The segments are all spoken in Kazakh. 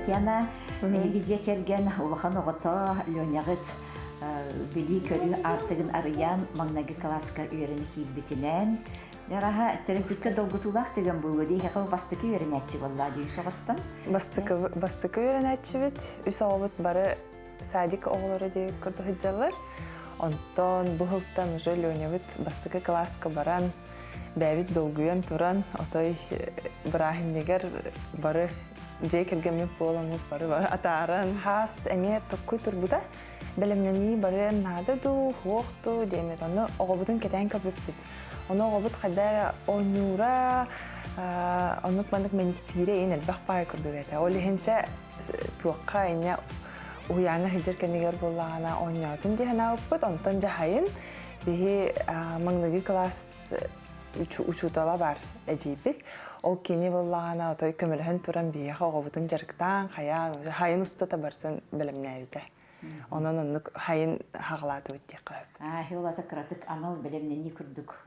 Татьяна гиже керген улахан оғыта лёнягыт били көрі артығын арыян маңнағы класска үйеріні кейбітінен. Яраға терапевтка долгутулақ деген бұлғыды, хеқау бастықы үйерінәтші болла дейі соғыттан? Бастықы үйерінәтші бет, үс оғыт бары садик оғылары дейі көрді хыджалар. Онтон бұғылттан ұжы лёнягыт бастықы класска баран, бәвит долгуян туран, отой бірахіндегер бары жей келгенмеп боламып бары атааран. Хас әме тұққы тұрбыда, білімнені бары надыду, хуоқту деймет. Оны оғыбытын кетен көпіп бүт. Оны оғыбыт қадар ойнура, онық мандық мәніктейре ең әлбақ бай күрді бәті. Олы хенче туаққа әне ұяңы хеджер кәмегер болағана ойнатын жехана өппіт, онтан жахайын бейі маңнығы класс учутала бар әжейбіт. Ол кені болағана отой көміліхін тұран бейіға оғыбытын жарықтан, хайын ұстата бартын білімне әбіті. Онан онық хайын хағылаты өтте қойып. Хеолата қыратық анал білімнені күрдік.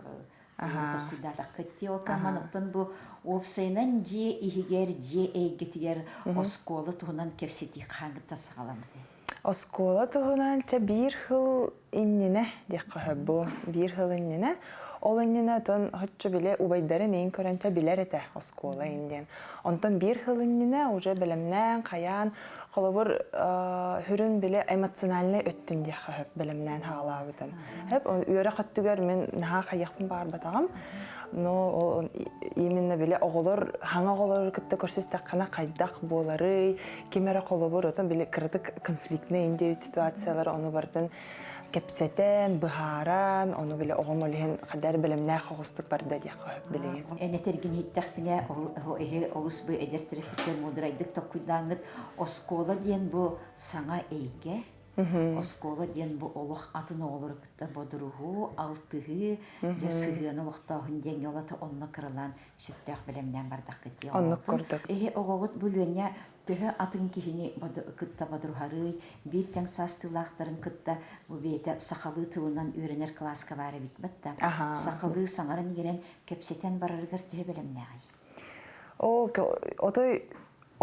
Құйдатақ кетті ол каманыттың бұл опсайынан же ихігер, же әйгетігер осколы тұғынан кепсеті қаңғытта сағаламыды. Осколы тұғынан бір хыл иннене дек қойып бұл. Bir хыл иннене. Ол иннене тон хотчу биле убайдарын ең көрінче билер еті осколы инден. Онтон bir хыл иннене уже білімнен, қаян, қолыбыр хүрін біле эмоциональный өттін дек қойып білімнен хағалабыдын. Хеп үйері қаттығар мен наға қаяқпын бар батағым. Но именно биле оғылыр, хаңа оғылыр күтті көрсіз таққана қайдақ болары, кемері қолыбыр, отын біле кірдік конфликтіне инде ситуациялар оны бардың кепсетен, бұхаран, оны біле оғым олығын қадар білімне қоғыстық барды дек қойып білеген. Әнетергін хиттақ біне олыс бұ әдер терапевтер молдырайдық тоққыдаңыт оскола ден бұ саңа әйге. Оскола ден бұ олық атын оғылыр күтті бодыруғу, алтығы, жасығын олықтауын ден олаты онына қырылан сүттіғ білімнен бардақ кетті. Онық көрдік. Оғығыт бүлуәне төһі атын кихини күтті бодыруғары, бір тәң састылақтарын күтті бейті сақалы тұлынан үйренер класска бары бітмітті. Сақалы саңарын ерен кепсетен барарығыр төһі білімне ай. Ол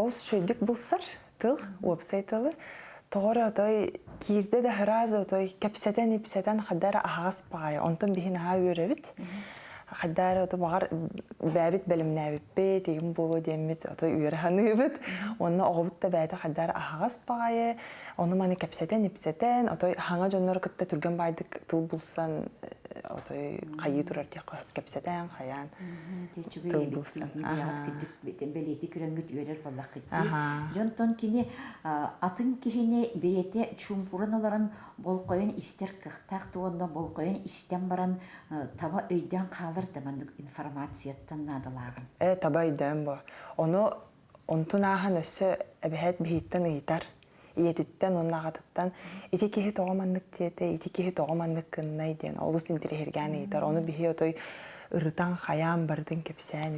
шөйдік бұлсар, тыл, веб-сайтылы. Тоғыры отой кирде де хыразы отой кепсетен қадары ағас бағай. Онтын бейін аға өребіт. Қадары отой бағар бәбіт бәліміне әбіппет, егін болу демет, отой үйерханы өбіт. Онына оғыбыт да бәді қадары ағас бағай. Оны маны кепсетен, отой хаңа жонлары күтті түрген байдық тыл бұлсан, отой қайы тұрар тек қойып кепсетен, қаян тыл бұлсан. Бәлеті күрәңгіт үйерер болақ кетті. Жонтон кені атын кехіне бейеті чумпурын оларын бол қойын істер қықтақты онда бол қойын істен баран таба өйден қалыр дымандық информацияттан надылағын. Таба өйден бұл. Оны онтun ағын өсі әбіхет бейттен ұйтар. Иетіттен, оның ағатыттан, ити кехи тоғамандық тиеті, ити кехи тоғамандық кыннай ден, олыс интері хергән ұйтар. Оны бейі отой ұрытан қаян бардың кепсән,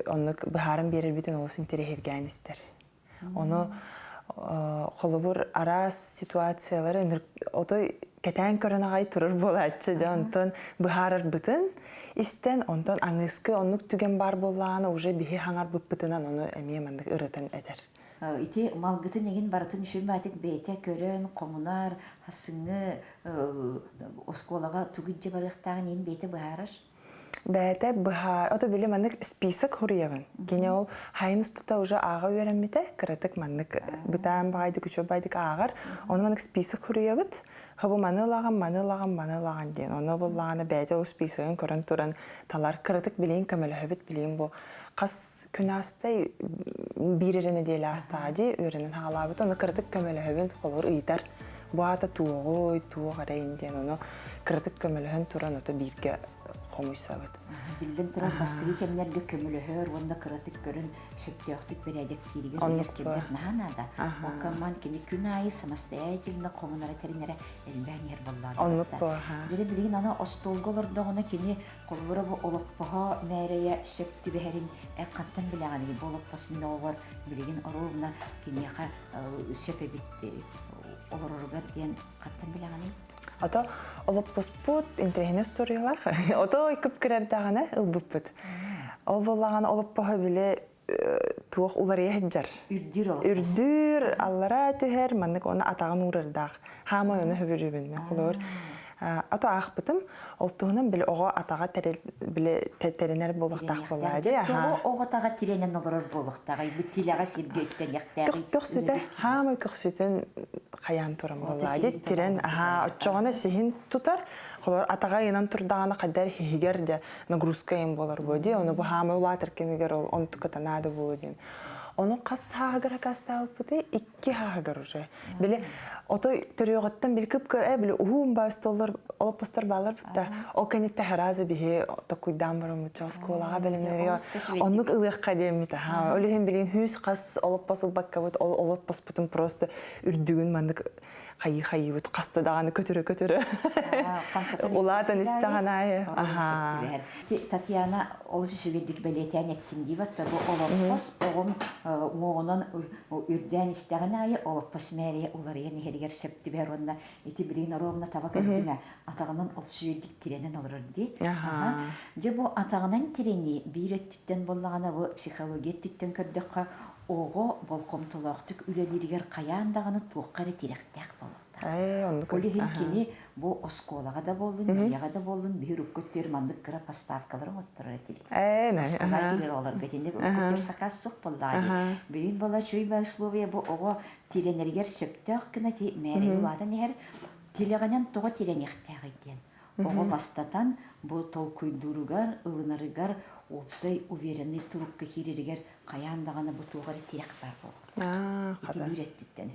онық бұхарын берер бітін олыс интері хергән істер. Оны қолыбыр арас ситуациялары, отой кәтән көрін ағай тұрыр бол әтші, онтон бұхарыр бітін, істен, онтон аңызқы, онық түген бар болағаны, уже бейі хаңар бұп бітінен, оны әмеймандық ұрытын әдер. Ити малгытын егін барытын үшін бәтік бейте көрін, комунар, хасыңы, осколаға түгідже барықтағын ең бейте бұхарыр? Бәйте бұхар, оты білі мандық список хұрыявын. Кене ол хайын ұстыта уже аға үйерімбеті, кіратық мандық бұтан бағайды, күчі байдық ағар, оны мандық список хұрыявыд. Хабы манылаған ден. Оны болағаны бәйте ол списогын көрін тұрын талар кіратық білейін көмілі хөбіт білейін бұл. Қас күн астай біреріне дейлі астади өрінің ғалабыт. Оны кіратық көмілі хөбін қолыр ұйтар. Бұғата туғы ғарайын ден. Оны кіратық көмілі хөбін тұрын оты бірге қомыйсабыд. Білден тұрар бастығы кемнерге көмілі хөр, онда кіратық көрін шептеуқтық бередек тирігер өркендер нағанада. Оқаман кені күн айы самостоятельно коммунары терінері әлбән ер боллады. Онлық бұл. Дері білген ана остолғылырдығына кені қолғыры бұл олықпаға мәрейе шепті бәхерін әққаттан біліғаны. Бұл олықпасмын оғыр білген оруғына кені шепе бітті олырырғар ден қаттан біліғаны. Ото олып бұспұт, интерхене сториялар. Ото көп кірерді ағаны ұлбыппыт. Ол болағаны олып бұға біле туох уларыя хеджар. Үрдүр ол. Үрдүр аллара түһэр маннык оны атаган урардах. Хама оны хөбүрүбүн мен холор. Ато ахпытым олтугунан бил ого атага биле теренер болуктак болады. Аха. Ого тага тиренен олорор болуктак. Бу тилага сиргеттен яктагы. Көксүтэ хама көксүтен каян турам болады. Тирен оччогона сихин тутар. Холор атага янан турдаганы кадар хигер де нагрузка им болар боди. Оны бу хама улатыр кемигер ол онтукатанады болудин. Onu kas hagara kasta upute iki hagar уже. Bile oto törüyogattan bil kıpkır bile uhum bastollar olup postar bağlar bitta. O kanette herazi bihe to kuydan barım ços kola bilineriyor. Onluk ılık kademi ta. Ha öyle hem bilin hüs kas olup posul bakkavat olup posputun prosto ürdüğün mandık hayı вот каста даганы көтөрө. Уладан истаганы. Татьяна олжишигедик белетен еттин дибат бу олоппос огом оонон үрден истаганы олоппос мэри улар ени хергер септи беронна ити бирин оромна таба көттүмө атагынан олжишигедик тиренен олорди. Же бу атагынан тирени биреттен боллагана бу психология түттен көрдөккө ого болкомтулактык үлелиргер каяндаганы тууккары тиректек болуктар. Олихин кини бу осколага да болдун, жияга да болдун, бирүк көттөр мандык кыра поставкаларын оттурар этибит. Осколага кирер олар бетинде көттөр сакас сук болдагы. Бирин бала чөйбө условия бу ого тиренергер сөктөк кына ти мэри уладан эгер тилеганан того тиренектек эден. Ого бастатан бу толкуйдуругар, ылынарыгар опсай уверенный турукка хириригер каяндаганы бу тугары тирек бар болду. Үйреттиттен.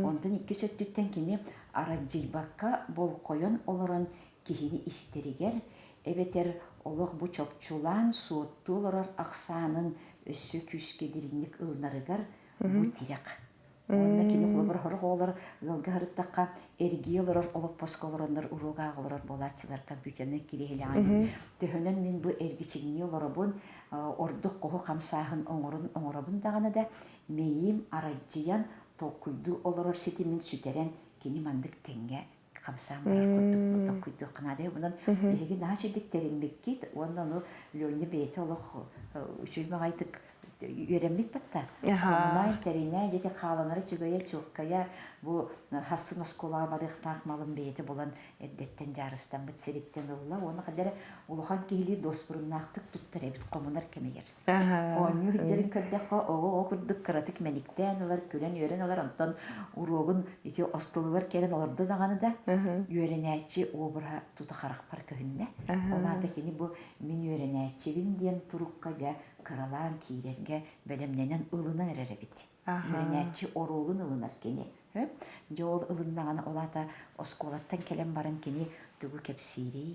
Ондан икки сөттүттен кини араджылбакка бол койон олорон кихини истеригер эбетер олог бу чопчулан суоттуулорор аксанын өссө күскедириндик ылнарыгар бу тирек. Онда кини холобор хорох олар ылга харыттакка эргиелорор олоп посколороннор уругаагылорор болачылар компьютерне кирехилаан. Төһөнөн мен бу эргичигни олоробун ордук коху камсаахын оңоробун дагана да мейим араджиян токуйду олорор сетимин сүтерен кини мандык тенге камсаан барар көрдүк токуйду кынады бунан эги наачыдык теринбеккит ондан лённе бейте олох үчүлмагайтык Юремит батта. Коммунай терине жете каланары чүгөйө чуккая бу хасын оскола барыктак малын бейте болан эддеттен жарыстан бит сериктен улла оны кадер улахан кийли доспурунактык туттар эбит коммунар кемегер. Onu hüccerin kördekka oğu okurduk karatık menikten olar külen yören olar ondan uruğun iti ostoluver keren olurdu dağını da yörenetçi obura tutakarak par köyünde. Onlardakini bu min yörenetçivin diyen turukkaca karalan kiyerge belemlenen ılına erere biti. Yörenetçi oruğun ılınar keni. Yol ılınağına ola da oskolattan kelen baran keni tuğu kepsiri.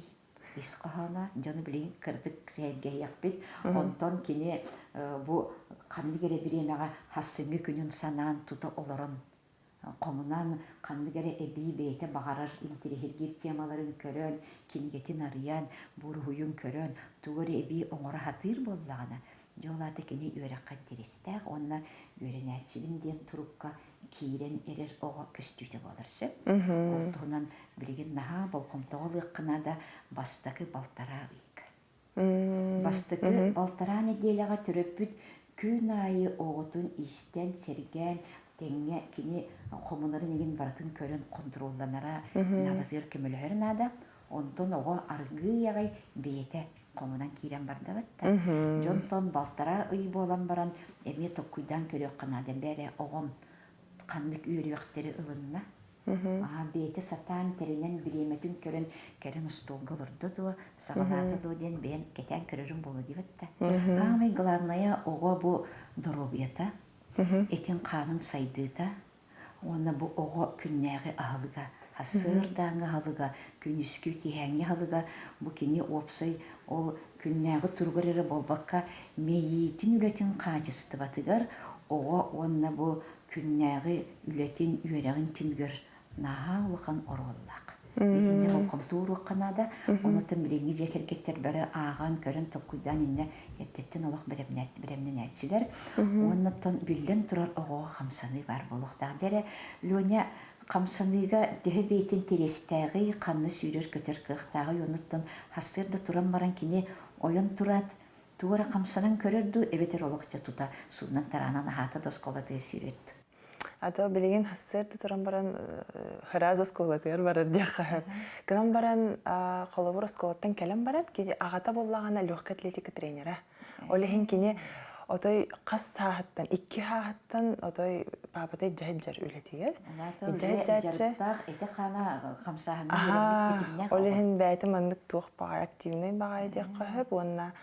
İskahana canı bilin kırdık sevgiye yakbit. Ondan kini bu kandı gere bir yemeğe hassıngı günün sanan tuta olurum. Komunan kandı gere ebi beyte bağırar intirihir gir temaların körön, kini getin arayan, buruhuyun körön, tuğuri ebi onlara hatır bollağına. Yolada kini öğrekken tiristek, onunla öğrenetçinin diyen turukka kiren erer oğa köstüyde olursa. Oltuğundan bilgin naha bolkomtoğulu kına da bastakı baltara uyuk. Bastakı baltara ne diyelağa töröpüt gün ayı oğutun isten sergen denge kini komunların egin baratın körün kontrollanara nadatır kömülüher nada. Ondan oğa argı yağay beyete komunan kiren barda batta. Jonton baltara uyup olan baran emi tokkuydan körüyor kanaden beri oğum kandık üyürüyökteri ılınna. Beyte satan terinen bilemetin körün keren ustolga olurdu da sağanata da den ben keten körürüm bolu dibatta. Ama главное oğa bu dorobiyata etin kanın saydıta ona bu oğa künnäge ahlıga hasırdağı ahlıga künnüskü kihenge ahlıga bu kini opsay o künnäge turgurere bolbakka meyitin ületin kaçıstı batıgar oğa ona bu künnäge ületin üyeregin tümgör naha ulkan orollak. Bizinde bolkomtuğu kanada onu tümbiringi jekergetler beri ağan körün tokkuydan inne yettetten olak biremden etçiler. Ondan bilden turar oğa kamsanı var boluqtaq dere. Löne kamsanıga döhe beytin terestəği kanlı sürür kötür kıqtağı yonuttan hasırda turan baran kini oyun turat Туора камсанан көрөрдү эбетер олокча тута суннан таранан ахата да сколаты сүйрөт. Ато билеген хассырды туран баран хараза сколатыр барар дияха. Гынан баран колобур сколаттан келен баран ки агата боллагана легкая атлетика тренера. Олехин кини отой кас сааттан 2 сааттан отой папатай жаджар үлетиге. Жаджар эте хана камсахан бербит тетинне. Олехин бәйте мандык тух бага активный бага дияха онна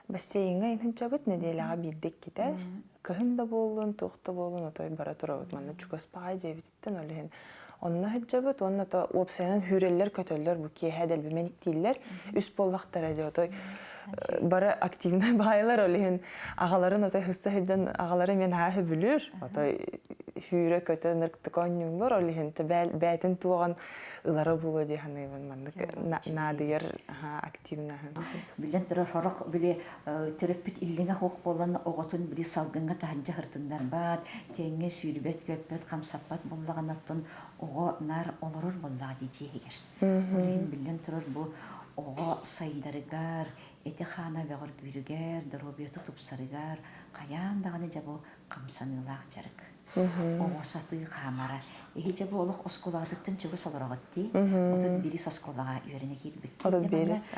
бассейнга инен чабыт неделяга биддик ките. Кыһын да болун, тухта болун, отой бара турабыт. Манна чугас бага жебиттен олехин. Онна хыджабыт, онна то опсайнан хүреллер көтөллөр бу кие делбеменик тииллер. Үс боллактар эде отой бара активный байлар олехин. Агаларын отой хысса хыджан агалары мен хахы бүлүр. Отой хүрө көтө ныркты конюңлор олехин. Бәйтин туган ылары болу диханыбын мандык надыер активна. Билен турар хорок биле терапит иллиңе хок болан оготун бири салгынга таханжа хыртындар бат, теңге сүйрбет көппет камсаппат боллаганаттан ого нар олорор боллага дижегер. Олен билен турар бу ого сайдарыгар, эте хана бегор гүрүгер, дробиоты тупсарыгар, каяндаганы жабу камсанылак жарык. Ого саты хамара. Эхи жабу олох осколатыттын чөгө саларагатти. Отун бирис осколага үйрөне кирбик. Отун бирис.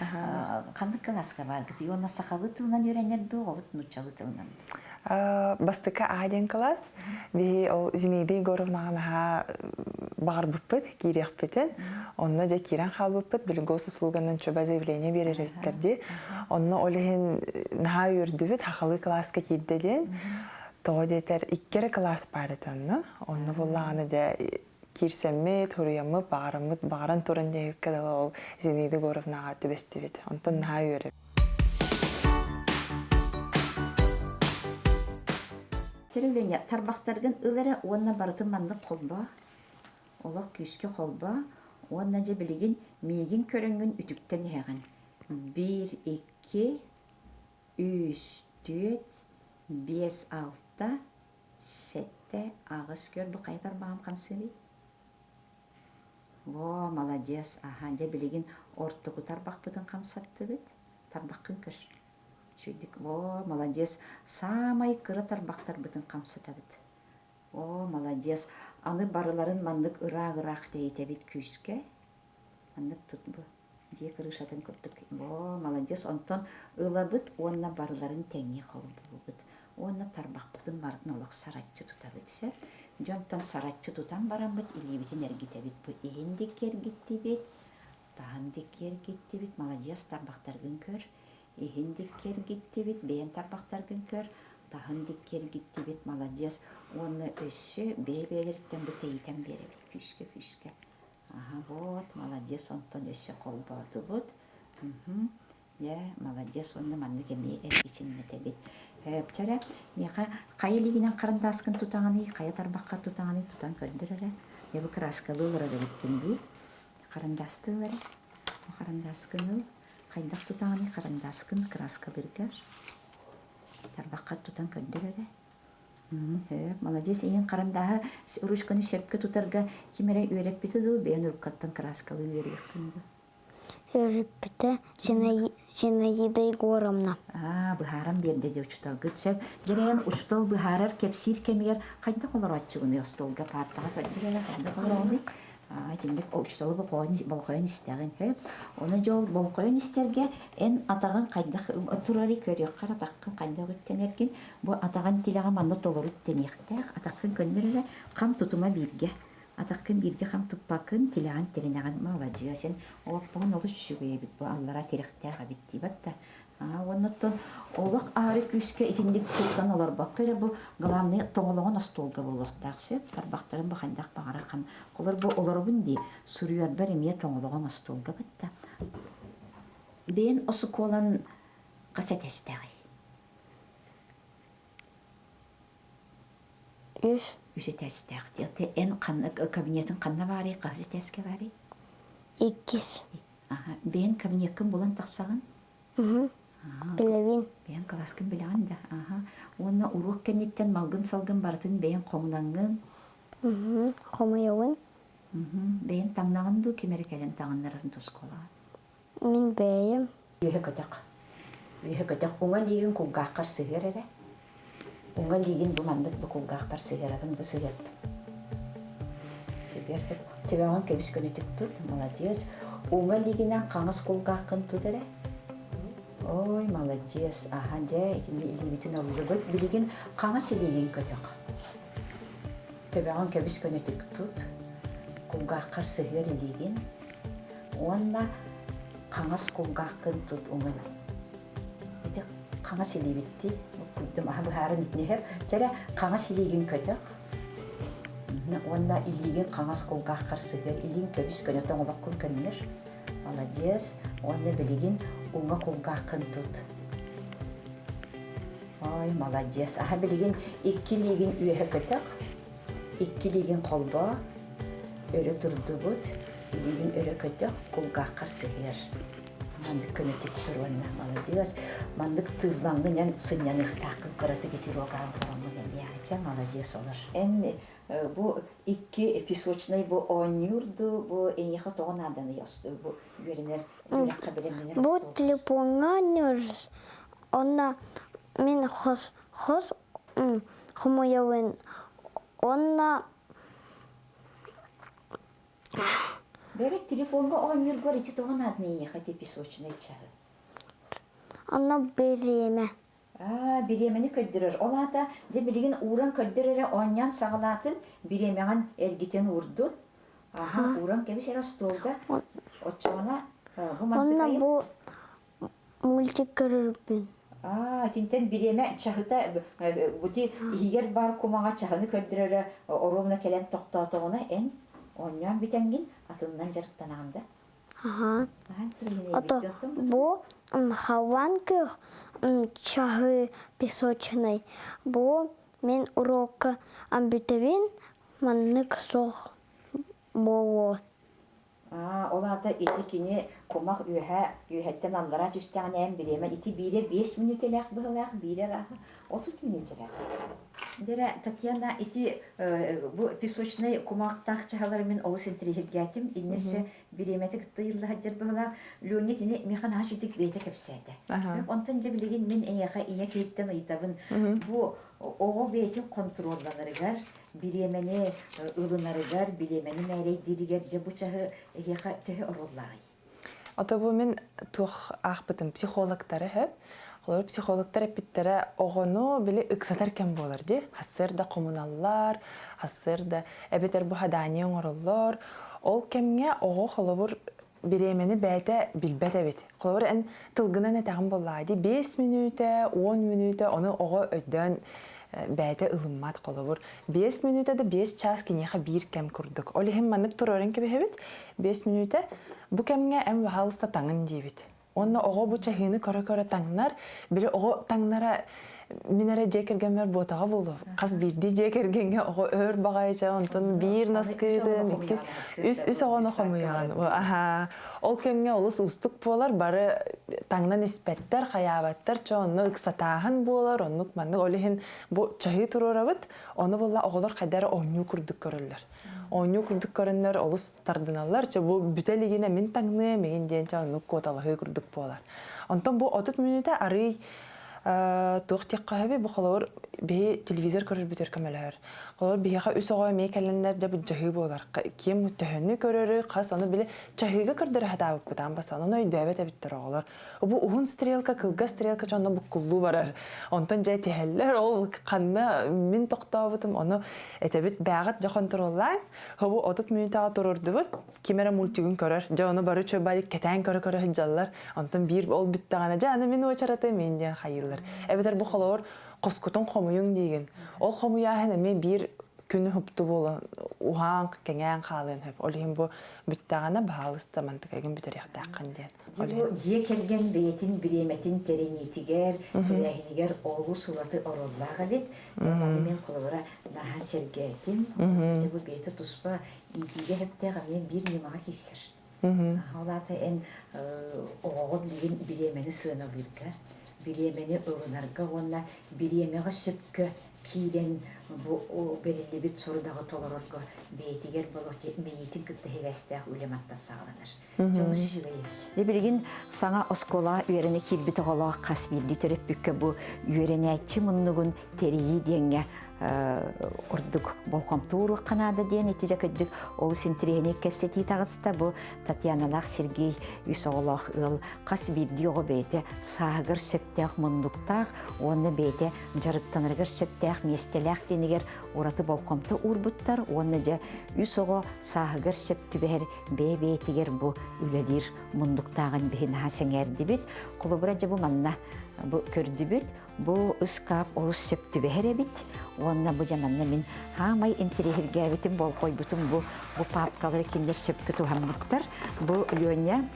Кандык каласка бар гыты. Йона сахалы тылынан үйрөнер ду, огут нучалы тылынан. Бастыка один класс. Би ол Зинаида Егоровнаға бар бұппыт, кирек бітін. Онна жа кирен хал бұппыт, білі госуслуганын чөбә заявление берер өттерді. Онна олығын наға үрді біт, хақалы класска кирдеден. Тоғы дейтер 2 класс барытанны. Онна болағаны жа кирсеммет, хуруяммыт, бағаран турын дейіп кадалы ол Зинаида Егоровнаға төбесті біт. Онтан наға үрі. Теревлене тарбақтаргын ылары онна барытын мандық қолба, олақ күйіске қолба, онна же білеген мейгін көрінгін үтіктен еған. 1, 2, 3, 4, 5, 6, 7, ағыз көр бұл қайтар бағам қамсыли. О, молодец, же білеген ортығы тарбақ бұдың қамсатты бет, тарбаққын көр. Шүйдік, о, молодец, самай кыры тарбақтар бұтын қамсыта бит. О, молодец, аны барыларын мандық ырақ-ырақ дейте бит күйіске. Мандық тұт бұ, дие кырышатын көптік. О, молодец, онтон ыла бұт, онна барыларын тәңе қолы бұл бұт. Онна тарбақ бұтын барын олық саратчы тұта бітсе. Жонтан саратчы тұтан баран бұт, илебітін әргіте бит. Бұ ендік әргітті бит, тағындық әргітті бит. Молодец, тарбақтарғын көр. Эхиндиккер гитти бит, бейен тарбақтаргын көр, тахындиккер гитти бит, молодец. Оны өссі бей-бейлерттен бұт ейтен бері бит, күшке. Вот, молодец, онтон өссі қол барды бұт. Молодец, оны манны кемей әрбечінмете бит. Өпчәрі, қайы лигінен қарындаскын тұтағаны, қайы тарбаққа тұтағаны тұтан көрдір әрі. Ебі краскалы ұрады біттін бі, қарындасты өрі, қарындаскын ұл. Қайдақ тұтағаны қарындаскын краскалыргар. Тарбаққа тұтан көндір әрі. Молодец, ең қарындағы ұрышқаны серпке тұтарға кемері өреп біті ду, бейін ұрқаттан краскалы өреп күнді. Өреп біті Зинаида Егоровна. Бұхарам берді де ұчытал күтсеп. Дерейін ұчытал бұхарар кепсир кемегер қайдақ олар атчығыны остолға партаға көндір әрі. Қайдақ олар олық. Тендек учталы болқойын істеген. Оны жол болқойын істерге ән атаған қайдақ тұрары көрек қара атаққын қайдақ өттен әрген. Бұл атаған телеға манны толыр өттен еқтәк. Атаққын көндірі қам тұтыма бірге. Атаққын бірге қам тұппақын телеған теренеген маладжия. Сен оғаппаған олы шүгейе біт. Бұл аллара теректәк абитті бәтті. Оннаттан олық ары күске етіндік тұттан олар баққыры бұл ғаламны тоңылығын остолға болуқтақшы. Тарбақтарын бұқандақ бағара қан. Қолар бұл олар бұнди сүрүйер бір емия тоңылығын остолға бітті. Бен осы қолан қасет әстәғи. Үсет әстәғи. Ән кабинетін қанна бары, қасет әске бары? 2. Бен кабинеткін болан тақсағын? Білевин. Бен класскын білеген да. Оны уруқ кәнеттен малғын салғын бартын бен қомланғын. Қомайауын. Бен таңнағын ду кемері кәлін тағынларын тұс қолаған. Мен бәйім. Үйе көтек. үйе көтөк уңа лигин кулгааккар сыгыр эре. Уңа лигин бу мандык бу кулгааккар сыгырабын бу сыгырт. Сыгыр тебегон кебис көнөтүк тут, молодец. Уңа лигинен каңыз кулгааккын тут эре. Ой, молодец. Аха, же, итини илибитин алыбыт билигин каңыз лигин көтөк. Тебегон кебис көнөтүк тут, кулгааккар сыгыр лигин. Онна каңыз кулгааккын тут уңа. Қаңа селебетті, күддім аға бұхарын итнехеп, жәрі қаңа селеген көтіқ. Онда илеген қаңас қолғақ қарсығыр, илеген көбіс көнеттен олақ күн көнер. Молодец, онда білеген оңа қолғақ күн тұт. Ой, молодец. Аға білеген екі леген үйе көтіқ, екі леген қолба, өрі тұрды бұд, илеген өрі көтіқ қолғақ қарсығыр. Мандык көнөтүк турванна, молодец. Мандык тырлаңгын сыньян ыхтакын кыраты кетир оган коромун яача, молодец олар. Бу икки эпизодчный бу онюрду, бу эйха тогон аданы ясты, бу веренер биракка беремнер. Бу телефонга нюр. Онна мен хос хумоявын. Онна Берет телефонга онюр горите тогон адны эйха эпизодчный чагы. Онна береме. Биремени көддірер. Олата де білген уран көддірері оньян сағалатын биремеған әргетен урду. Уран кебіс әрі столда. Отчоғына бұл Онна мантықайым. бу мультик көрірбін. Тинтен биреме чағыта бұти егер бар кумаға чағыны көддірері оромына келен тоқтатуғына ән оньян бітенген атынан жарықтан ағында. Ото бу хаван көр чагы песочный. Бу мен урокка амбитевин маннык сох бово. Олата итикини комак үйәттен аллара түстәңін әм білемен. Ити бире 5 минут әләқ бұғылақ, бире рахы 30 минут әләқ. Дәрі Татьяна ити bu песочный комақтақ чағалары мен олыс интригергәтім. Иннесі биреметі күтті елді хаджар бұғылақ. Леонид ини механ хашудик бейті кәпсәді. Онтан жа білеген мен әйеға ия кейттен ұйтабын. Бұ оғы бейтін контролланырығар. Биремени ылынарыгар, биремени мәрей диригер же бучағы эйеха төһө ороллағай. Ото бу мен тух ахбытым психологтары хэп. Олар психологтар эпиттере огону биле ыксатар кем болар ди. Хассыр да коммуналлар, хассыр да эбетер бу хадания оңороллор. Ол кемге ого холобур биремени бәйте билбет эбит. Холобур эн тылгынан этагын боллай ди. 5 минута, 10 минута оны ого өйдөн бәйте ылыммат қолыбыр. 5 минута да 5 час кенеха бир кем күрдік. Олі хем маннык тұрорын кебехебет. 5 минута бұ кемге әм вахалыста таңын дейбет. Онна оғы бұ чахыны көрі-көрі таңнар, бірі оғы таңнара минере жекерген бер ботаға болды. Қас бірді жекергенге оғы өр бағайча, онтын бір наскыдын, үс оғаны қомыяған. Ол кемге олыс ұстық болар, бары таңнан іспеттер, қаябаттар, чоғынны ұқсатағын болар, оннық манны олихин бұ чахы тұрорабыт, оны болла оғылар қайдары оңю күрдік көрілер. Оңю күрдік көрінлер олыс тардыналар, бұ бүтелігіне мен таңны, мен дейінча оннық көталығы күрдік болар. Онтан бұ 30 минута арый тоқтық қағабы бұл қалауыр бей телевизор көрір бүтер көмелер. Қалауыр бейеға үс оғай мей кәлінлер де бұл жағы болар. Кем мүттіхіні көрірі, қас оны білі жағыға көрдірі хата абып бұдан басан. Оны өйдөбет әбіттір оғылар. Бұл ұғын стрелка, кылға стрелка чонда бұл құллу барар. Онтан жай тәхеллер, ол қанна мен тоқта абытым. Оны әтәбіт бәғат жақын тұрылан. Бұл 30 минутаға тұрырды бұд. Кемері мультигін көрір. Жа оны бары чөй байды кәтән көрі жаллар. Онтан бір ол бүттіғана. Жа аны мен өчараты мен ден қайылыр. Әбетер бұл қалауыр қосқытын қомуың деген. Ол қомуяғын әме бір күні хүпті болы уған кәңән қалын хөп. Олығын бұл бүттіғана бағалысты мантықайғын бүтер яқтаққан ден. Же келген бейтін біреметін теренетігер, теренетігер олу сулаты ороллаға бет. Мен қолығыра наға сергетім. Же бұл бейті тұспа идеге хөптеға мен бір немаға кесір. Олаты ән оғын біремені сығына бұйырға. Биремени ұрынарға, онна биремеға сөпкі киирен бу белилли бит сорудағы толорорго бейтигер болот бейтин кытты хевестех үлематта сагаланар. Жолы шишигайет. Дебилигин саңа оскола үйрене килбит огола касбилди тереппүккө бу үйренечи муннугун терии деңге ордук болхомтуру канада ден этиже кыдык ол синтрени кепсети тагыста бу Татьяналах Сергей Юсолох ыл касбилди ого бейте сагыр сөптех мундуктах оны бейте жарыктаныргыр сөптех местелех денигер ураты болхомту урбуттар оны же Юсого сагыр сөптүбер бейбейтигер бу үлелир мундуктагын бейин хасеңерди бит кулубура же бу манна бу көрдүбүт бу ыскап олус сөптүбер бит онна бу жаманна мен хамай интерьергебитим бол койбутум бу папкалары киндер сөпкө тухаммыттар бу лёня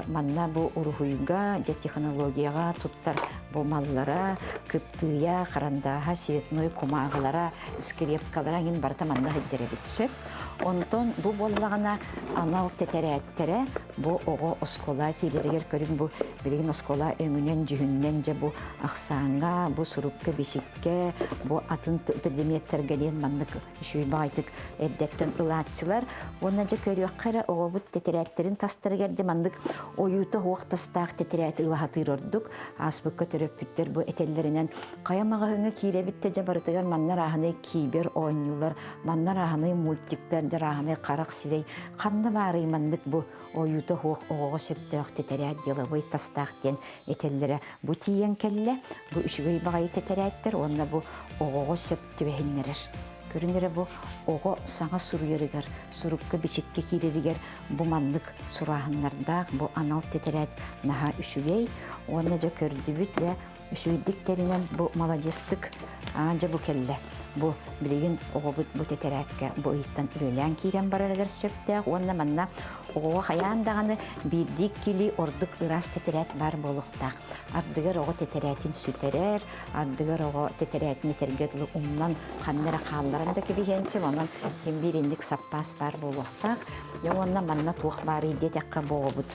манна бу урухуйга же технологияга туттар бу маллара кыптыя карандага светной кумагылара скрепкалара ин барта манна хеджеребит сөп онтон бу боллагана анал тетереттере бу ого оскола килергер көрүм бу билген оскола өңүнөн жүгүннөн же бу аксаанга бу сурукка бишикке бу атын эпидемияттерген маннык шүй байтык эддеттен ылаатчылар онна же көрүөккара ого бу тетереттерин тастыргерди мандык оюута хуактастаак тетерет ылаатыр ордук аспыкка төрөппүттер бу этеллеринен каямага хыңы кииребитте же барытыгар маннар аханы кибер ойнулар маннар аханы мультиктер раханы карак сирей канна бары мандык бу оюута хуак ого сөптөк тетерет деловой тастаактен этеллере бу тиен келле бу үчүгөй багай тетереттер онна бу ого сөптүбехиннерер көрүнөрө бу ого саңа суруеригер сурукка бичикке киреригер бу мандык сурахыннардаак бу анал тетерет наха үчүгөй онна же көрдүбүт же үчүйдиктеринен бу молодецтык же бу келле бу билген огобут бу тетерекке бу ыйттан үлелен кирен бараргар сөптөк онна манна ого хаяндаганы бирдик кили ордук ырас тетерет бар болуктак ардыгар ого тетеретин сүтерер ардыгар ого тетеретин этергетлы умнан каннера каалларында кибигенчи онан ким бириндик саппас бар болуктак онна манна тух бар иде такка богобут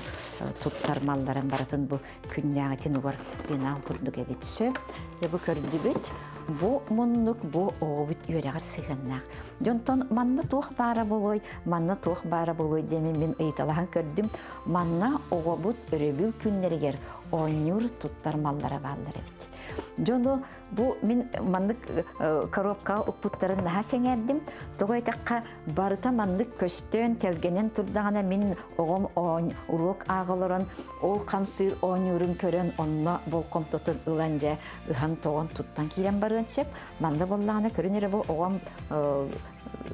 туттар малларын баратын бу күннягытин угар бинал курдук эбитсө бу көрдүбүт бу муннук бу огобут үйрегар сыгыннак. Жонтон манна тух бара болой демен мен ыйталахан көрдүм. Манна огобут өрөбүл күннеригер ойнур туттар маллара баллары бит. Жону бу мен мандык коробка укпуттарын наха сеңердим. Тогойтакка барыта мандык көстөн келгенен турдагана мен огом урок агаларын ол камсыр ойнурун көрөн онно болком тотун ыланжа ыхан тогон туттан кирен барынчып манда боллагана көрүнөрө бу огом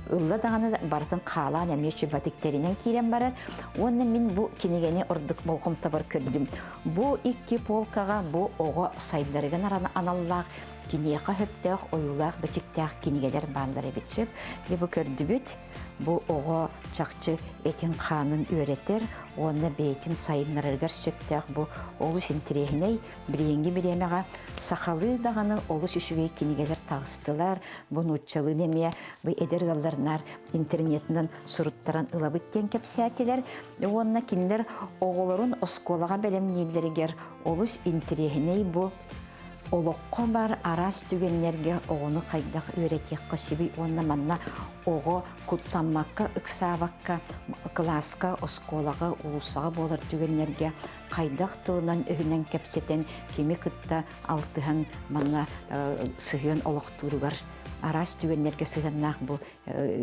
ылла дагана барытын каалаан эмечи батиктеринен кирен барар. Онна мен бу кинегени ордук болком табар көрдүм. Бу икки полкага бу ого сайдарыган аналлаак кинеқа хөптөк оюлаак бечиктеак кинегелер баалар эбитсеп бу көрдүбүт бу ого чакчы этин ханын үйретер онна бейтин сайыннарыгар сөптөк бу олус интерехиней биреңги биремега сахалы даганы олус үшүгей кинегелер тагыстылар бу нуччалы неме бу эдергалларнар интернетинен суруттаран ылабыттен кепсәтилер онна киндер оголорун осколага белемнилеригер олус интерехиней бу олоққа бар арас түгенлерге оғыны қайдақ үйретекқа себей онна манна оғы құттанмаққа, ұқсабаққа, класқа, осколаға, ұлысаға болар түгенлерге қайдақ тылынан өйінен кепсетен кеме күтті алтыған манна сығын олықтыруғар. Арас түгенлерге сығыннақ бұл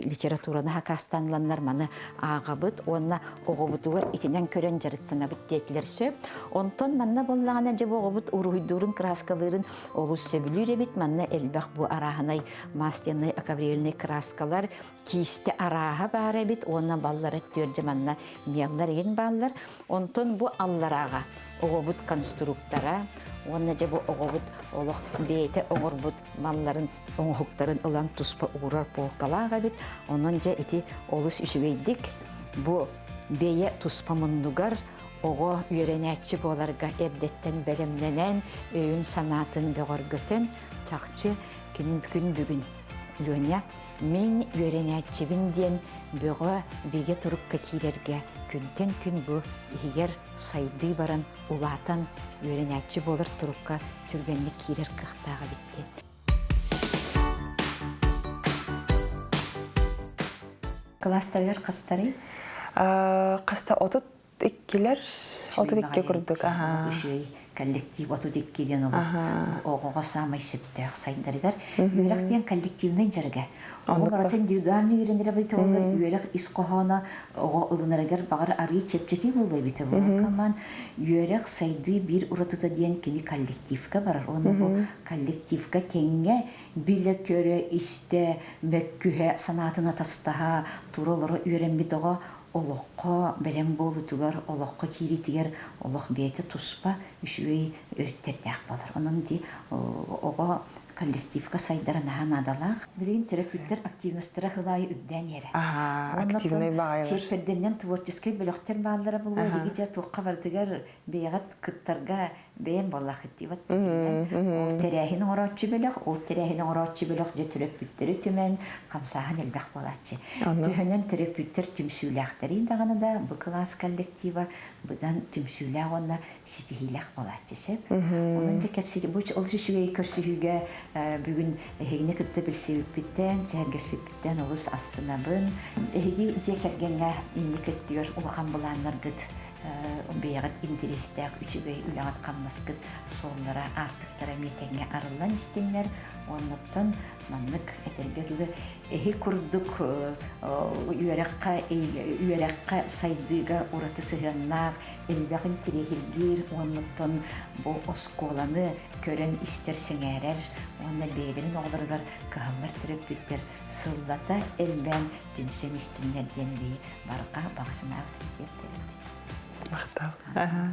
литератураны хақастанланлар маны ағабыт, онна оғыбытуғар итінен көрен жарықтана бұт детілер сөп. Онтон манна боллағана жеп оғыбыт ұруйдурын краскаларын олыс сөбілер бит манна әлбәқ бұл арағынай мастенай акаврелінай краскалар кисті араға бары бит, онна баллар өттер манна миялар еген баллар. Онтон бұл аллараға оғыбыт конструктара, онна же бу оғобут олох бейте оңорбут малларын оңохуктарын ылан туспа уурар полкалаага бит онон же ити олус үсүгейдик бу бeye туспа мундугар ого үйренәтчи боларга эрдеттен белемненен өйүн санатын бөгөргөтөн чакчы күн бүгүн Лёня мен үйренәтчибин диен бөгө биге турупка кирерге күнтен күн бу егер сайды баран улатан үйренәтчи болар турупка түргенlik кирер кыхтага битти. Класстарыгар кастары? Каста отут иккилер, отут икки курдук. Үшөй коллектив отут иккиден олар. Оғоға самай сөптәк сайдарыгар. Үйрек ден коллективный жарыга. Оғы барата индивидуальный үйрендері бейті олар. Үйрек исқоғана оға ылынарыгар бағар арғы чепчеке болай бейті олар. Каман үйрек сайды бір ұратыта ден кені коллективка барар. Оны бұл коллективка теңге білі көрі істе мәккүхе санатына тастаға туралары үйренбетіға олоққа бәрем болу түгер, олоққа кири тигер, олоқ бейті тұспа үшуей өрттердәк болар. Оның де оға коллективка сайдарынаға надалақ. Бірін терапевттер активностыра хылайы үддән ері. Активный бағайлар. Чепперденнен творческий бөліқтер бағалары болуы. Еге жа тоққа бардығар бейғат күттарға бәйін болақ еттейбат. Ол тәрәхін оңыраутчы бөліқ, ол тәрәхін оңыраутчы бөліқ же терапевттері төмен қамсағын әлбәқ болатчы. Түйінен терапевттер түмсүйләқтері дағаны да бұл класс коллектива бұдан түмсүйләқ онна сетихиләқ болатчы сәп. Оның же кәпсеті бұл олшы шүгей көрсігіге бүгін әйгіне күтті білсеуіп біттен, сәргәспет біттен олыс астына бұн. Әйгі же кәргенге инді көттігер ұлыған бұланлар күт бейғат интерестәк үчігей үләғат қамнаскыт соллара артықтара метенге арылан істенлер. Оннықтан маннык әтелбетлі әйі күрдік үйерәққа сайдыға ұраты сығаннақ, әлбәғін терехілгер, оннықтан бұл осколаны көрін істерсің әрер, оны бейдерін оғылырғар қағалар түріп бүттер сыллата әлбән түмсен істінлерден бей барға бағысына ақтыр деп. Мақтау.